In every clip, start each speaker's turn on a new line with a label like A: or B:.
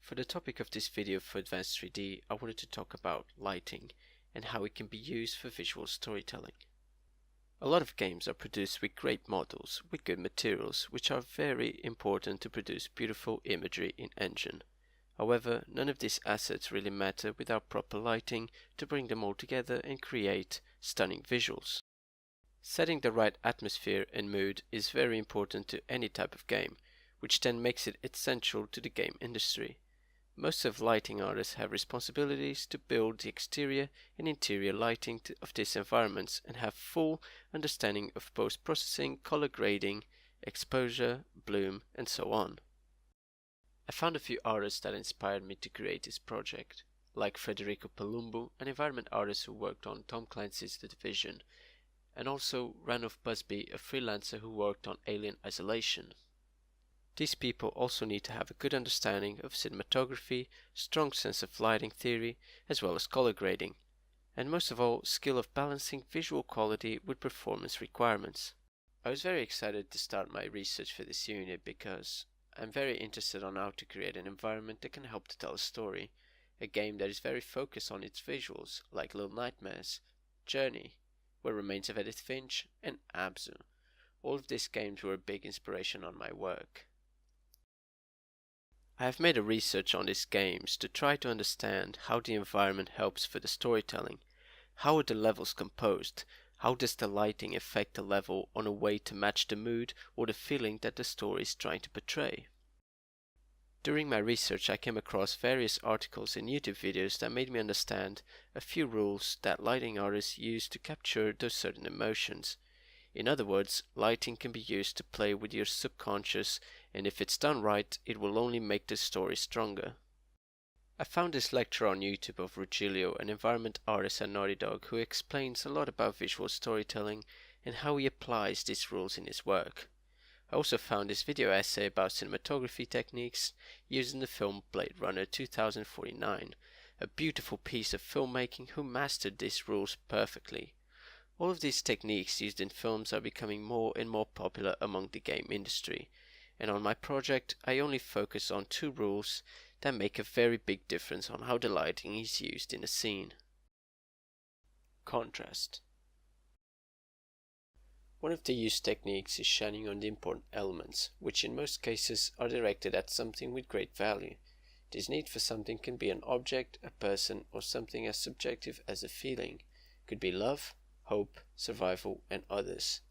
A: For the topic of this video for Advanced 3D, I wanted to talk about lighting and how it can be used for visual storytelling. A lot of games are produced with great models, with good materials, which are very important to produce beautiful imagery in engine. However, none of these assets really matter without proper lighting to bring them all together and create stunning visuals. Setting the right atmosphere and mood is very important to any type of game, which then makes it essential to the game industry. Most of lighting artists have responsibilities to build the exterior and interior lighting of these environments and have full understanding of post-processing, color grading, exposure, bloom, and so on. I found a few artists that inspired me to create this project, like Federico Palumbo, an environment artist who worked on Tom Clancy's The Division, and also Ranulph Busby, a freelancer who worked on Alien Isolation. These people also need to have a good understanding of cinematography, strong sense of lighting theory, as well as color grading, and most of all, skill of balancing visual quality with performance requirements. I was very excited to start my research for this unit because I'm very interested on how to create an environment that can help to tell a story, a game that is very focused on its visuals, like Little Nightmares, Journey, Where Remains of Edith Finch, and Abzu. All of these games were a big inspiration on my work. I have made a research on these games to try to understand how the environment helps for the storytelling. How are the levels composed? How does the lighting affect the level on a way to match the mood or the feeling that the story is trying to portray? During my research, I came across various articles and YouTube videos that made me understand a few rules that lighting artists use to capture those certain emotions. In other words, lighting can be used to play with your subconscious, and if it's done right, it will only make the story stronger. I found this lecture on YouTube of Ruggiero, an environment artist at Naughty Dog, who explains a lot about visual storytelling and how he applies these rules in his work. I also found this video essay about cinematography techniques used in the film Blade Runner 2049, a beautiful piece of filmmaking who mastered these rules perfectly. All of these techniques used in films are becoming more and more popular among the game industry, and on my project I only focus on two rules that make a very big difference on how the lighting is used in a scene. Contrast. One of the used techniques is shining on the important elements, which in most cases are directed at something with great value. This need for something can be an object, a person, or something as subjective as a feeling. It could be love, hope, survival, and others.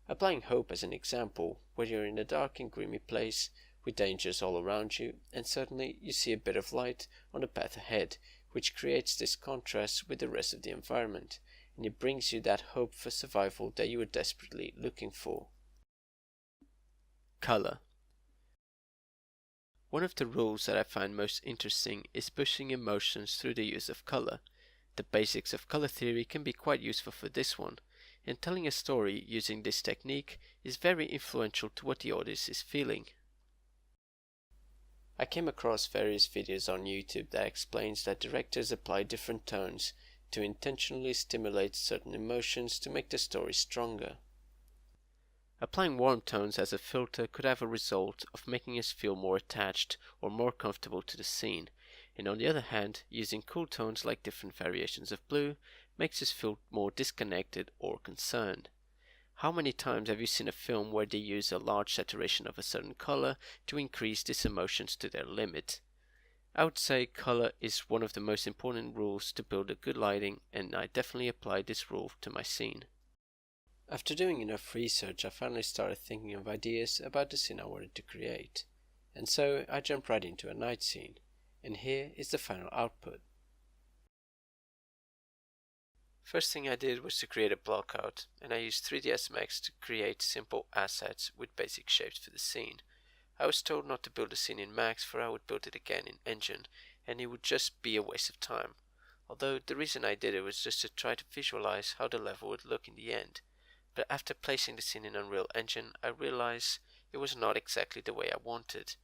A: Applying hope as an example, where you're in a dark and gloomy place with dangers all around you, and suddenly you see a bit of light on the path ahead, which creates this contrast with the rest of the environment, and it brings you that hope for survival that you are desperately looking for. Color. One of the rules that I find most interesting is pushing emotions through the use of color. The basics of color theory can be quite useful for this one, and telling a story using this technique is very influential to what the audience is feeling. I came across various videos on YouTube that explains that directors apply different tones to intentionally stimulate certain emotions to make the story stronger. Applying warm tones as a filter could have a result of making us feel more attached or more comfortable to the scene, and on the other hand, using cool tones like different variations of blue makes us feel more disconnected or concerned. How many times have you seen a film where they use a large saturation of a certain color to increase these emotions to their limit? I would say color is one of the most important rules to build a good lighting, and I definitely applied this rule to my scene. After doing enough research, I finally started thinking of ideas about the scene I wanted to create, and so I jumped right into a night scene. And here is the final output. First thing I did was to create a blockout, and I used 3ds Max to create simple assets with basic shapes for the scene. I was told not to build the scene in Max, for I would build it again in Engine, and it would just be a waste of time. Although the reason I did it was just to try to visualize how the level would look in the end. But after placing the scene in Unreal Engine, I realized it was not exactly the way I wanted.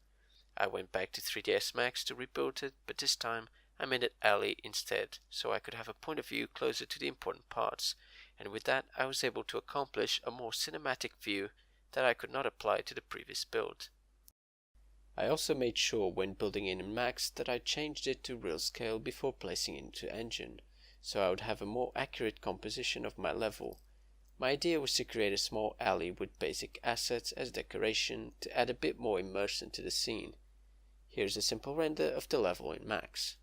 A: I went back to 3ds Max to rebuild it, but this time I made it alley instead, so I could have a point of view closer to the important parts, and with that I was able to accomplish a more cinematic view that I could not apply to the previous build. I also made sure when building in Max that I changed it to real scale before placing it into Engine, so I would have a more accurate composition of my level. My idea was to create a small alley with basic assets as decoration to add a bit more immersion to the scene. Here's a simple render of the level in Max.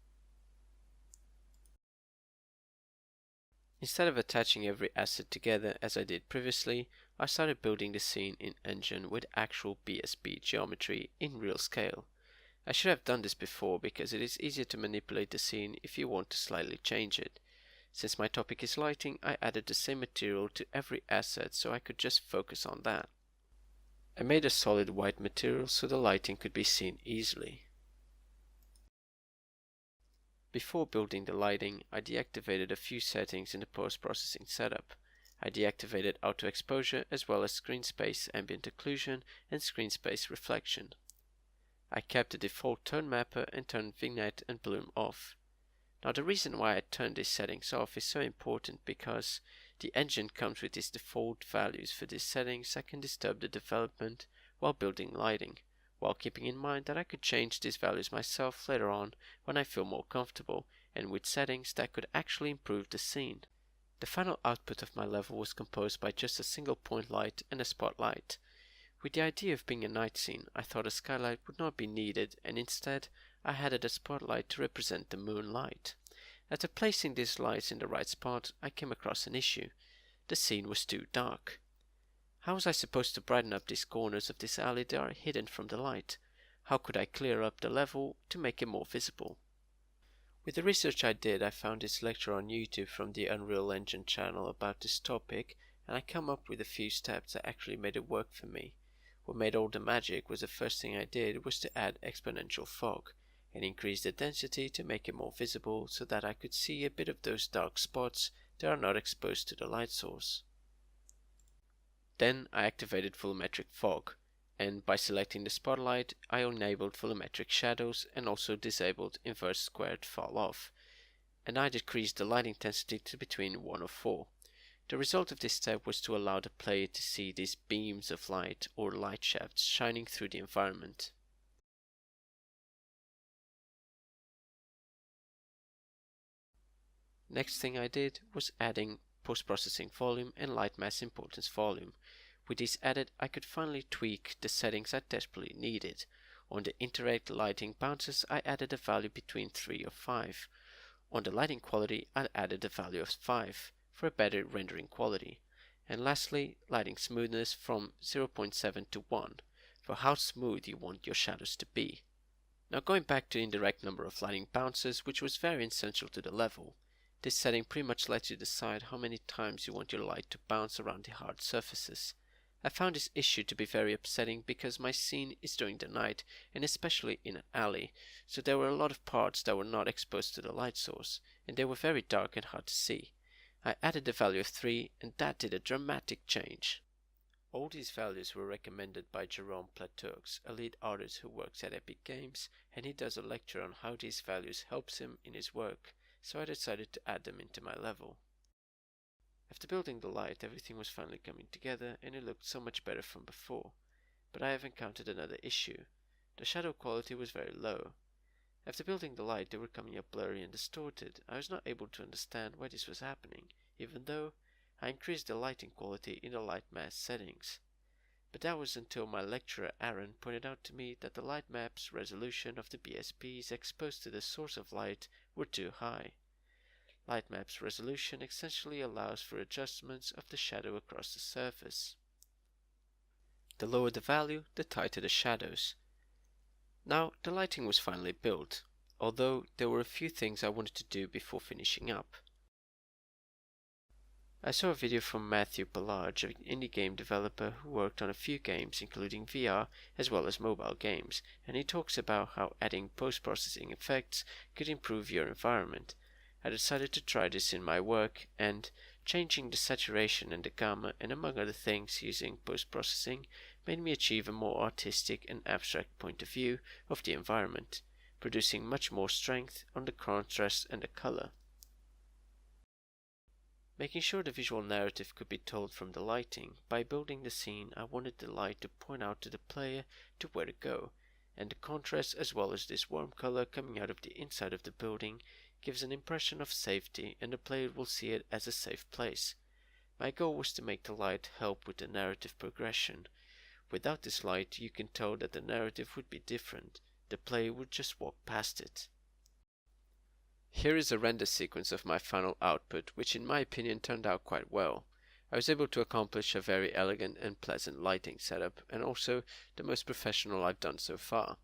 A: Instead of attaching every asset together as I did previously, I started building the scene in Engine with actual BSP geometry in real scale. I should have done this before because it is easier to manipulate the scene if you want to slightly change it. Since my topic is lighting, I added the same material to every asset so I could just focus on that. I made a solid white material so the lighting could be seen easily. Before building the lighting, I deactivated a few settings in the post-processing setup. I deactivated auto exposure as well as screen space ambient occlusion and screen space reflection. I kept the default tone mapper and turned vignette and bloom off. Now the reason why I turned these settings off is so important because the engine comes with its default values for these settings that can disturb the development while building lighting, while keeping in mind that I could change these values myself later on when I feel more comfortable and with settings that could actually improve the scene. The final output of my level was composed by just a single point light and a spotlight. With the idea of being a night scene, I thought a skylight would not be needed, and instead I added a spotlight to represent the moonlight. After placing these lights in the right spot, I came across an issue. The scene was too dark. How was I supposed to brighten up these corners of this alley that are hidden from the light? How could I clear up the level to make it more visible? With the research I did, I found this lecture on YouTube from the Unreal Engine channel about this topic, and I come up with a few steps that actually made it work for me. What made all the magic was the first thing I did was to add exponential fog and increase the density to make it more visible so that I could see a bit of those dark spots that are not exposed to the light source. Then I activated volumetric fog, and by selecting the spotlight I enabled volumetric shadows and also disabled inverse squared fall off, and I decreased the light intensity to between 1 or 4. The result of this step was to allow the player to see these beams of light or light shafts shining through the environment. Next thing I did was adding post-processing volume and light mass importance volume. With these added, I could finally tweak the settings I desperately needed. On the interact lighting bounces, I added a value between 3 or 5. On the lighting quality, I added a value of 5 for a better rendering quality. And lastly, lighting smoothness from 0.7 to 1 for how smooth you want your shadows to be. Now going back to indirect number of lighting bounces, which was very essential to the level. This setting pretty much lets you decide how many times you want your light to bounce around the hard surfaces. I found this issue to be very upsetting because my scene is during the night and especially in an alley, so there were a lot of parts that were not exposed to the light source, and they were very dark and hard to see. I added the value of 3 and that did a dramatic change. All these values were recommended by Jerome Plateaux, a lead artist who works at Epic Games, and he does a lecture on how these values helps him in his work, so I decided to add them into my level. After building the light, everything was finally coming together and it looked so much better from before, but I have encountered another issue. The shadow quality was very low. After building the light, they were coming up blurry and distorted. I was not able to understand why this was happening, even though I increased the lighting quality in the light mass settings. But that was until my lecturer Aaron pointed out to me that the light map's resolution of the BSPs exposed to the source of light were too high. Light map's resolution essentially allows for adjustments of the shadow across the surface. The lower the value, the tighter the shadows. Now the lighting was finally built, although there were a few things I wanted to do before finishing up. I saw a video from Matthew Pallage, an indie game developer who worked on a few games including VR as well as mobile games, and he talks about how adding post-processing effects could improve your environment. I decided to try this in my work, and changing the saturation and the gamma and among other things using post-processing made me achieve a more artistic and abstract point of view of the environment, producing much more strength on the contrast and the color. Making sure the visual narrative could be told from the lighting, by building the scene I wanted the light to point out to the player to where to go, and the contrast as well as this warm color coming out of the inside of the building gives an impression of safety, and the player will see it as a safe place. My goal was to make the light help with the narrative progression. Without this light, you can tell that the narrative would be different. The player would just walk past it. Here is a render sequence of my final output, which in my opinion turned out quite well. I was able to accomplish a very elegant and pleasant lighting setup, and also the most professional I've done so far.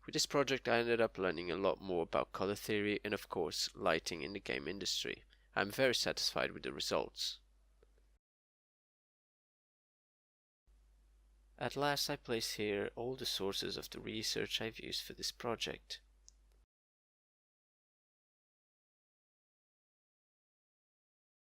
A: With this project I ended up learning a lot more about color theory and of course lighting in the game industry. I am very satisfied with the results. At last I place here all the sources of the research I've used for this project.